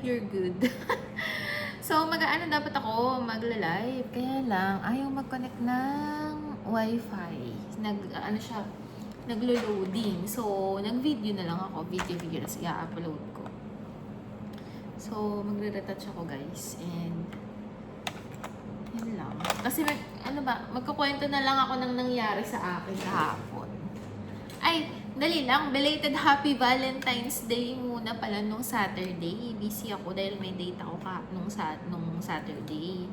hope you're good. So, mag-ano dapat ako, magla-live. Kaya lang, ayaw mag-connect ng wifi. Ano siya, naglo-loading. So, nag-video na lang ako. Video na i-upload ko. So, magre-retouch ako guys. And, yun lang. Kasi, magkukwento na lang ako ng nangyari sa akin kahapon. Ay, dali lang. Belated Happy Valentine's Day muna pala nung Saturday. Busy ako dahil may date ako nung Saturday.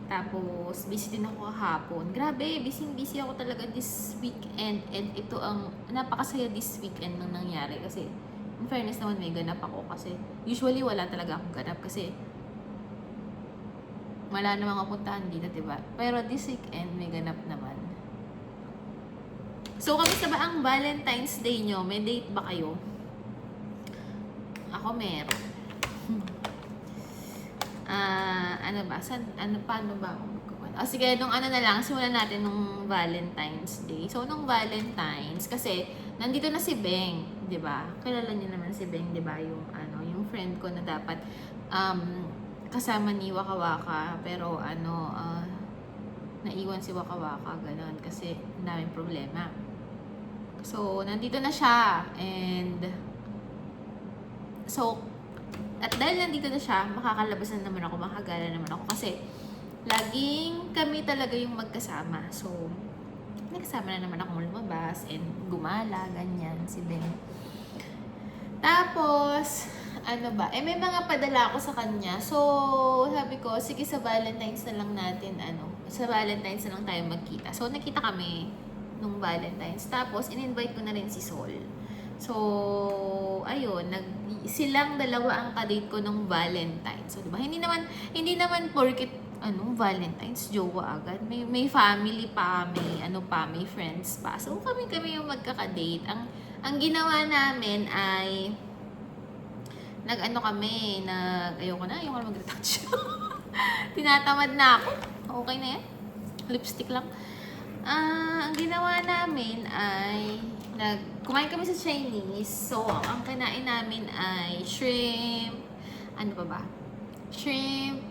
Tapos, busy din ako kahapon. Grabe, busy ako talaga this weekend. And ito ang napakasaya this weekend nang nangyari. Kasi, in fairness naman may ganap ako. Kasi, usually wala talaga akong ganap. Kasi, wala namang kapuntahan dito, diba? Pero this weekend, may ganap naman. So, kamusta ba ang Valentine's Day nyo? May date ba kayo? Ako meron. Paano ba ako magkukwento? Sige, simulan natin nung Valentine's Day. So, nung Valentine's, kasi, nandito na si Beng, di ba? Kilala niyo naman si Beng, di ba? Yung friend ko na dapat, kasama ni Waka Waka, pero, naiwan si Waka Waka, ganun, kasi, daming problema. So, nandito na siya. And, so, at dahil nandito na siya, makakalabas na naman ako, makagala naman ako. Kasi, laging kami talaga yung magkasama. So, nagkasama na naman ako lumabas and gumala, ganyan, si Ben. Tapos, may mga padala ako sa kanya. So, sabi ko, sige sa Valentine's na lang natin, sa Valentine's na lang tayo magkita. So, nakita kami nung Valentine's. Tapos, in-invite ko na rin si Sol. So, ayun, silang dalawa ang kadate ko nung Valentine's. So, diba? Hindi naman porket, Valentine's, jowa agad. May family pa, may friends pa. So, kami yung magkakadate. Ang ginawa namin ay, ayoko na mag-retouch. Tinatamad na ako. Okay na yan. Lipstick lang. Ang ginawa namin ay kumain kami sa Chinese. So, ang kinain namin ay shrimp, shrimp,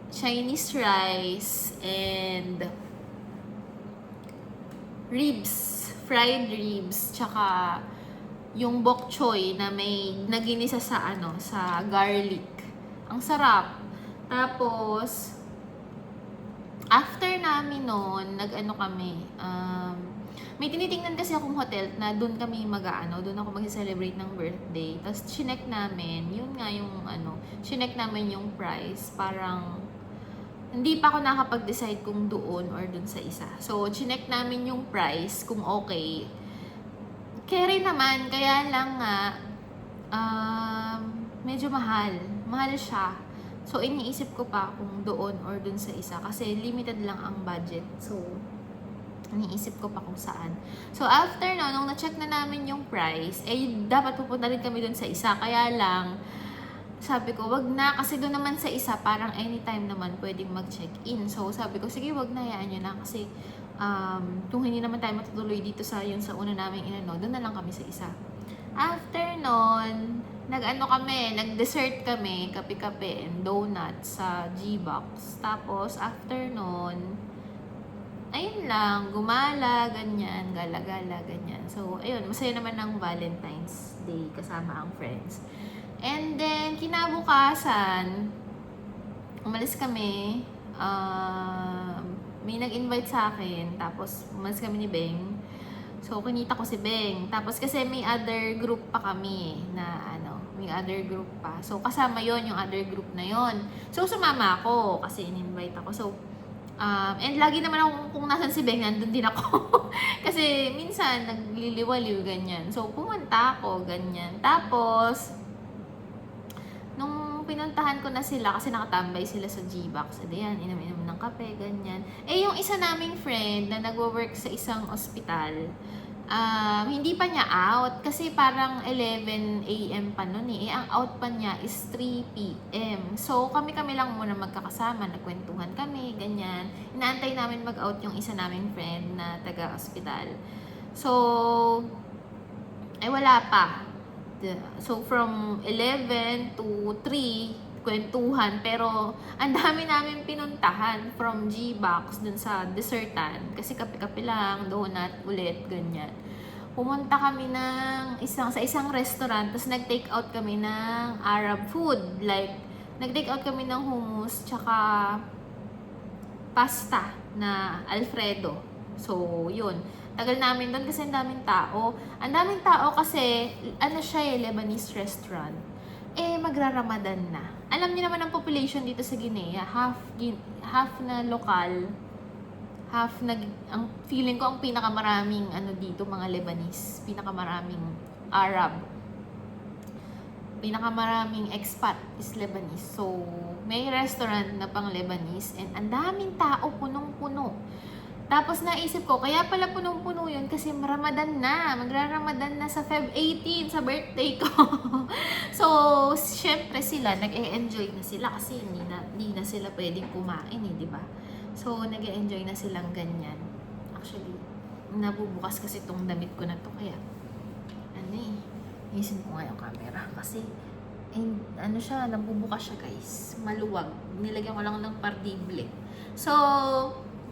Chinese rice, and ribs, fried ribs, tsaka yung bok choy na may naginisa sa garlic. Ang sarap. Tapos, after namin noon, may tinitingnan kasi akong hotel na doon kami doon ako mag-celebrate ng birthday. Tapos, chinek namin yung price. Parang, hindi pa ako nakapag-decide kung doon or doon sa isa. So, chinek namin yung price, kung okay. Carry naman, kaya lang nga, medyo mahal. Mahal siya. So, iniisip ko pa kung doon or doon sa isa. Kasi limited lang ang budget. So, iniisip ko pa kung saan. So, after nung na-check na namin yung price, dapat pupunta rin kami doon sa isa. Kaya lang, sabi ko, wag na. Kasi doon naman sa isa, parang anytime naman pwedeng mag-check-in. So, sabi ko, sige, wag na, hayaan nyo na. Kasi, kung hindi naman tayo matutuloy dito sa una namin doon na lang kami sa isa. After nun, nag-dessert kami, kape-kape and donuts sa G-Box. Tapos, after nun, ayun lang, gumala, ganyan, gala-gala, ganyan. So, ayun, masaya naman ng Valentine's Day kasama ang friends. And then, kinabukasan, umalis kami, may nag-invite sa akin, tapos umalis kami ni Beng. So, kinita ko si Beng. Tapos, kasi may other group pa kami may other group pa. So, kasama yon yung other group na yon. So, sumama ako kasi in-invite ako. So, and lagi naman ako, kung nasan si Beng, nandun din ako. Kasi, minsan, nagliliwaliw, ganyan. So, pumunta ako, ganyan. Tapos, nung pinuntahan ko na sila, kasi nakatambay sila sa G-Box. Ayan, inom-inom ng kape, ganyan. Yung isa naming friend na nagwo-work sa isang ospital, hindi pa niya out kasi parang 11 AM pa nun eh. Ang out pa niya is 3 PM. So, kami lang muna magkakasama, nagkwentuhan kami, ganyan. Inaantay namin mag-out yung isa naming friend na taga-ospital. So, wala pa. So, from 11 to 3, kwentuhan. Pero, ang dami namin pinuntahan from G-Box dun sa dessertan. Kasi kape-kape lang, donut, ulit, ganyan. Pumunta kami sa isang restaurant, tapos nag-take out kami ng Arab food. Like, nag-take out kami ng hummus, tsaka pasta na Alfredo. So, yun. Tagal namin doon kasi ang daming tao. Ang daming tao kasi, ano siya Lebanese restaurant. Magra-Ramadan na. Alam niyo naman ang population dito sa Guinea, half na lokal, ang feeling ko ang pinakamaraming dito mga Lebanese, pinakamaraming Arab, pinakamaraming expat is Lebanese. So, may restaurant na pang Lebanese and ang daming tao, punong-puno. Tapos naisip ko, kaya pala punong-puno yun kasi Ramadan na. Magra-Ramadan na sa Feb 18, sa birthday ko. So, syempre sila, nag-e-enjoy na sila kasi hindi na sila pwedeng kumain di ba? So, nag-e-enjoy na silang ganyan. Actually, nabubukas kasi itong damit ko na to kaya, isin ko nga yung camera kasi, siya, nabubukas siya guys. Maluwag. Nilagyan ko lang ng pardible. So,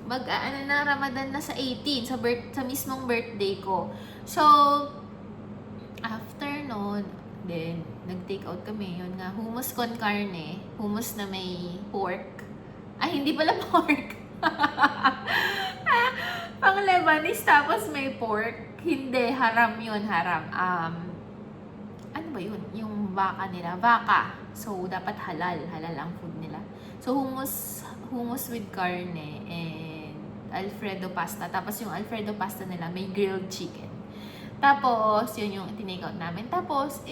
na Ramadan na sa 18 sa mismong birthday ko. So after noon, then nag-take out kami yun nga hummus con carne, hummus na may pork. Ay, hindi pala pork. Pang Lebanese tapos may pork. Hindi, haram yun, haram. Ano ba yun? Yung baka nila, baka. So dapat halal ang food nila. So hummus with carne and Alfredo pasta. Tapos yung Alfredo pasta nila may grilled chicken. Tapos yun yung tinake out namin. Tapos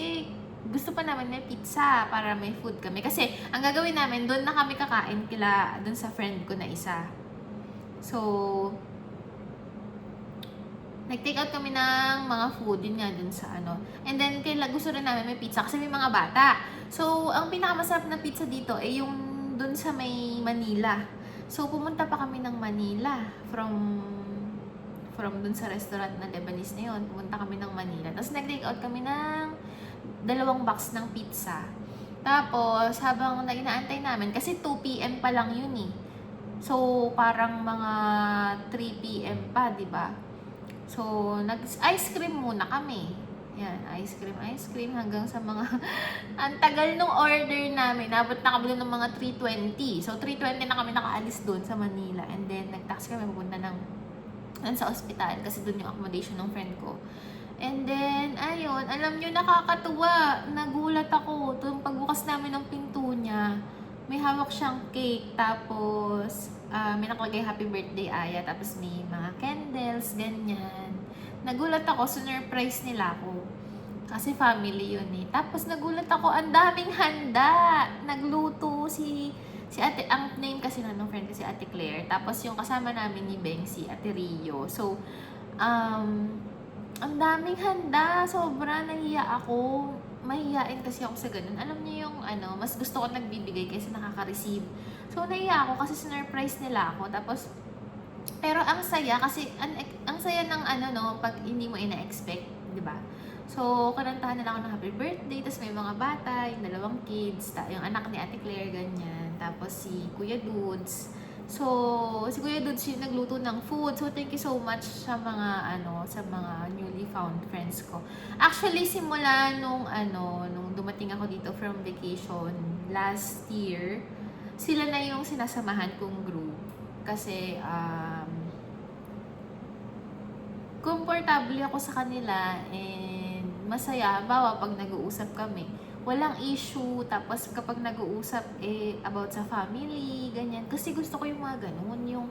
gusto pa namin may pizza para may food kami. Kasi ang gagawin namin, doon na kami kakain doon sa friend ko na isa. So nag-take out kami ng mga food din nga dun sa And then gusto rin namin may pizza kasi may mga bata. So ang pinakamasarap na pizza dito yung dun sa may Manila. So pumunta pa kami ng Manila from dun sa restaurant na Lebanese na yun. Pumunta kami ng Manila. Tapos nag-take out kami ng 2 box ng pizza. Tapos habang inaantay namin, kasi 2 PM pa lang yun So parang mga 3 PM pa, di ba? So nag-ice cream muna kami. Yan, ice cream hanggang sa mga ang tagal nung order namin. Nabot na kami doon ng mga 3:20. So 3:20 na kami nakaalis doon sa Manila. And then nag-taxi kami pupunta sa ospital kasi doon yung accommodation ng friend ko. And then ayun, alam nyo, nakakatuwa. Nagulat ako. Tuwing pagbukas namin ng pinto niya, may hawak siyang cake. Tapos may nakalagay happy birthday Aya. Tapos may mga candles, ganyan. Nagulat ako, surprise nila ako. Kasi family yun Tapos nagulat ako, ang daming handa. Nagluto si ate, ang name kasi ng friend ko si Ate Claire. Tapos yung kasama namin ni Beng, si Ate Rio. So, ang daming handa. Sobra, nahiya ako. Mahihain kasi ako sa ganun. Alam niyo yung mas gusto ko nagbibigay kasi nakaka-receive. So, nahiya ako kasi surprise nila ako. Tapos, pero ang saya kasi ang saya ng pag hindi mo ina-expect, 'di ba? So, kanantahan nila ako ng happy birthday, tapos may mga bata, yung 2 kids, yung anak ni Ate Claire, ganyan. Tapos si Kuya Dudes. So, si Kuya Dudes yung nagluto ng food. So, thank you so much sa mga newly found friends ko. Actually, simula nung dumating ako dito from vacation last year, sila na yung sinasamahan kong group. Kasi, komportable ako sa kanila and masaya. Bawa, pag nag-uusap kami, walang issue. Tapos, kapag nag-uusap, about sa family, ganyan. Kasi gusto ko yung mga ganun, yung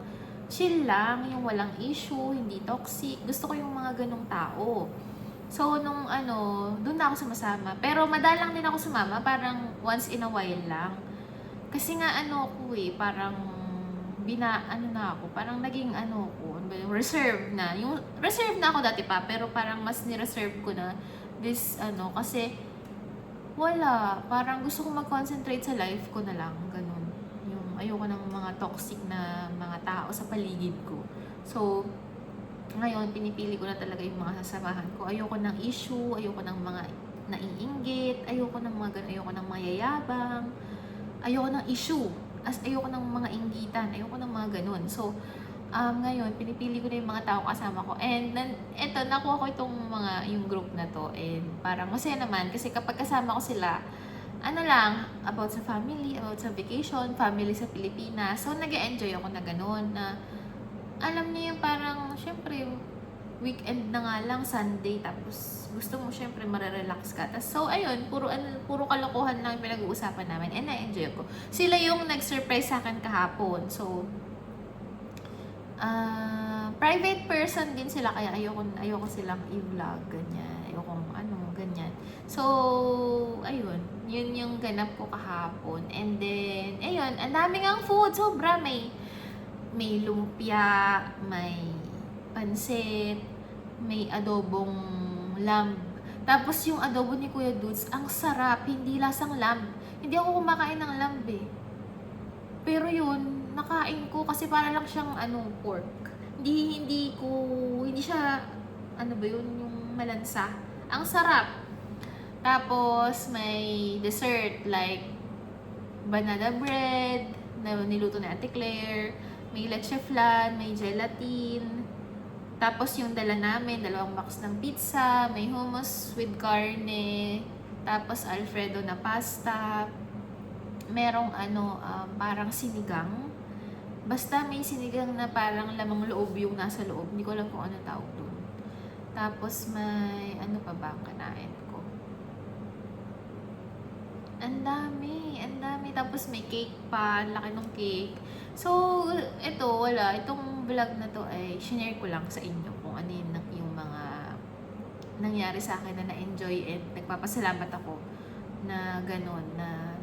chill lang, yung walang issue, hindi toxic. Gusto ko yung mga ganung tao. So, nung doon na ako sumasama. Pero, madalang din ako sumama, parang once in a while lang. Kasi nga, parang parang naging reserve na. Yung reserve na ako dati pa, pero parang mas ni-reserve ko na this, kasi wala, parang gusto ko mag-concentrate sa life ko na lang, ganun. Yung ayoko ng mga toxic na mga tao sa paligid ko. So, ngayon, pinipili ko na talaga yung mga sasamahan ko. Ayoko ng issue, ayoko ng mga naiinggit, ayoko ng mga ganun, ayoko ng mayayabang, ayoko ng issue, ayoko ng mga inggitan, ayoko ng mga ganun. So, ngayon, pinipili ko na yung mga tao kasama ko. And eto, nakuha ko yung group na to. And parang masaya naman kasi kapag kasama ko sila, ano lang, about sa family, about sa vacation, family sa Pilipinas. So, nag-enjoy ako na ganun, na alam niyo yung parang, syempre, weekend na nga lang, Sunday, tapos gusto mo syempre marerelax ka. So, ayun, puro kalokohan lang yung pinag-uusapan namin and na-enjoy ko. Sila yung nag-surprise sa akin kahapon. So, private person din sila, kaya ayoko silang i-vlog, ganyan. Ayoko ganyan. So, ayun, yun yung ganap ko kahapon. And then, ayun, ang dami ngang food, sobra. May lumpia, may pansit, may adobong lamb. Tapos yung adobo ni Kuya Dudes, ang sarap, hindi lasang lamb. Hindi ako kumakain ng lamb eh. Pero yun, nakain ko kasi para lang siyang pork. Hindi siya, yung malansa. Ang sarap. Tapos may dessert like banana bread na niluto ni Ate Claire, may leche flan, may gelatin. Tapos yung dala namin, 2 box ng pizza, may hummus with carne, tapos Alfredo na pasta, merong parang sinigang. Basta may sinigang na parang lamang loob yung nasa loob. Hindi ko alam kung ano tawag doon. Tapos may pa ba ang kanain ko? Ang dami. Tapos may cake pa, laki ng cake. So, itong vlog na to ay shinare ko lang sa inyo kung ano yung mga nangyari sa akin na na-enjoy and nagpapasalamat ako na gano'n, na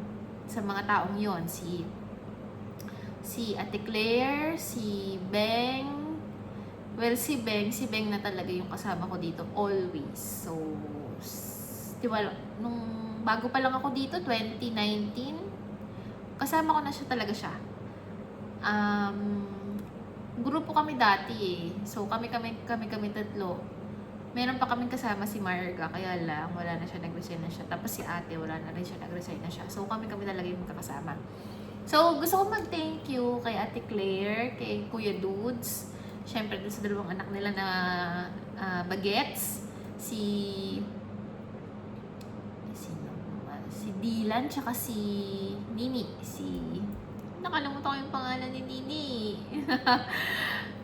sa mga taong yon, si Ate Claire, si Beng. Well, si Beng na talaga yung kasama ko dito always. So, nung bago pa lang ako dito, 2019, kasama ko na talaga siya. Grupo kami dati eh. So, kami tatlo. Meron pa kaming kasama si Marga, kaya lang wala na siya, nag-resign na siya. Tapos si ate, wala na rin siya, nag-resign na siya. So, kami talaga yung magkakasama. So, gusto ko mag-thank you kay Ate Claire, kay Kuya Dudes, syempre dun sa 2 anak nila na bagets, si Dylan, tsaka si Nini, nakalimutan ko yung pangalan ni Nini.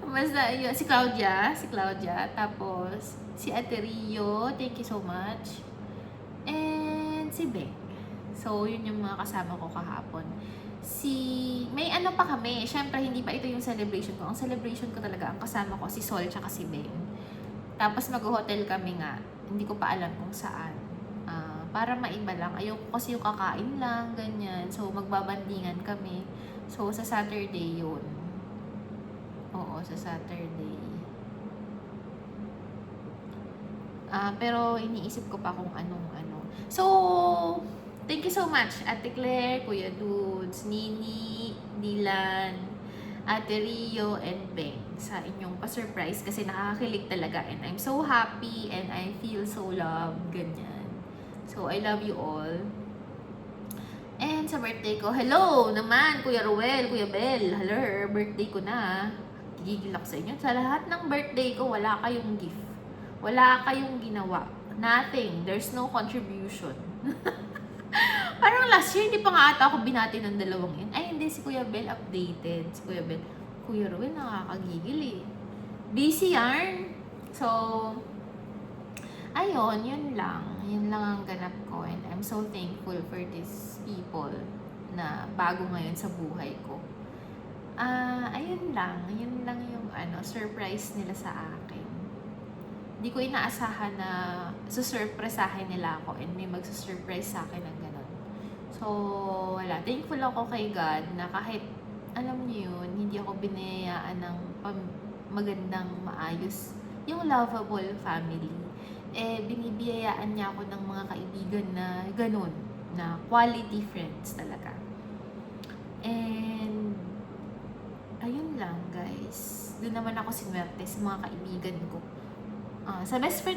Basta yun, si Claudia, tapos si Ate Rio, thank you so much, and si Beng. So, yun yung mga kasama ko kahapon. May pa kami, syempre hindi pa ito yung celebration ko. Ang celebration ko talaga, ang kasama ko, si Sol tsaka si Beng. Tapos mag-hotel kami nga, hindi ko pa alam kung saan. Para maiba lang, ayoko kasi yung kakain lang, ganyan. So, magbabandingan kami. So, sa Saturday yun. Oo, sa Saturday. Pero iniisip ko pa kung anong. So, thank you so much, Ate Claire, Kuya Dudes, Nini, Dylan, Ate Rio, and Beng sa inyong pa-surprise kasi nakakakilig talaga. And I'm so happy and I feel so loved, ganyan. So, I love you all. And sa birthday ko, hello naman, Kuya Ruel, Kuya Bel. Hello, birthday ko na. Gigigil ako sa inyo. Sa lahat ng birthday ko, wala kayong gift. Wala kayong ginawa. Nothing. There's no contribution. Parang last year, hindi pa nga ata ako binati ng 2 yun. Ay, hindi. Si Kuya Bel updated. Si Kuya Bel. Kuya Ruel, nakakagigil eh. Busy yarn. So, ayun, yun lang. Yun lang ang ganap ko. And I'm so thankful for these people na bago ngayon sa buhay ko. Ayun lang. Yun lang yung surprise nila sa akin. Hindi ko inaasahan na susurpresahin nila ako and may magsusurprise sa akin ng ganun. So, wala. Thankful ako kay God na kahit, alam niyo yun, hindi ako binayaan ng magandang, maayos, yung lovable family. Binibiyayaan niya ako ng mga kaibigan na ganun, na quality friends talaga. And, ayun lang guys. Doon naman ako sinwerte sa mga kaibigan ko. Sa best friend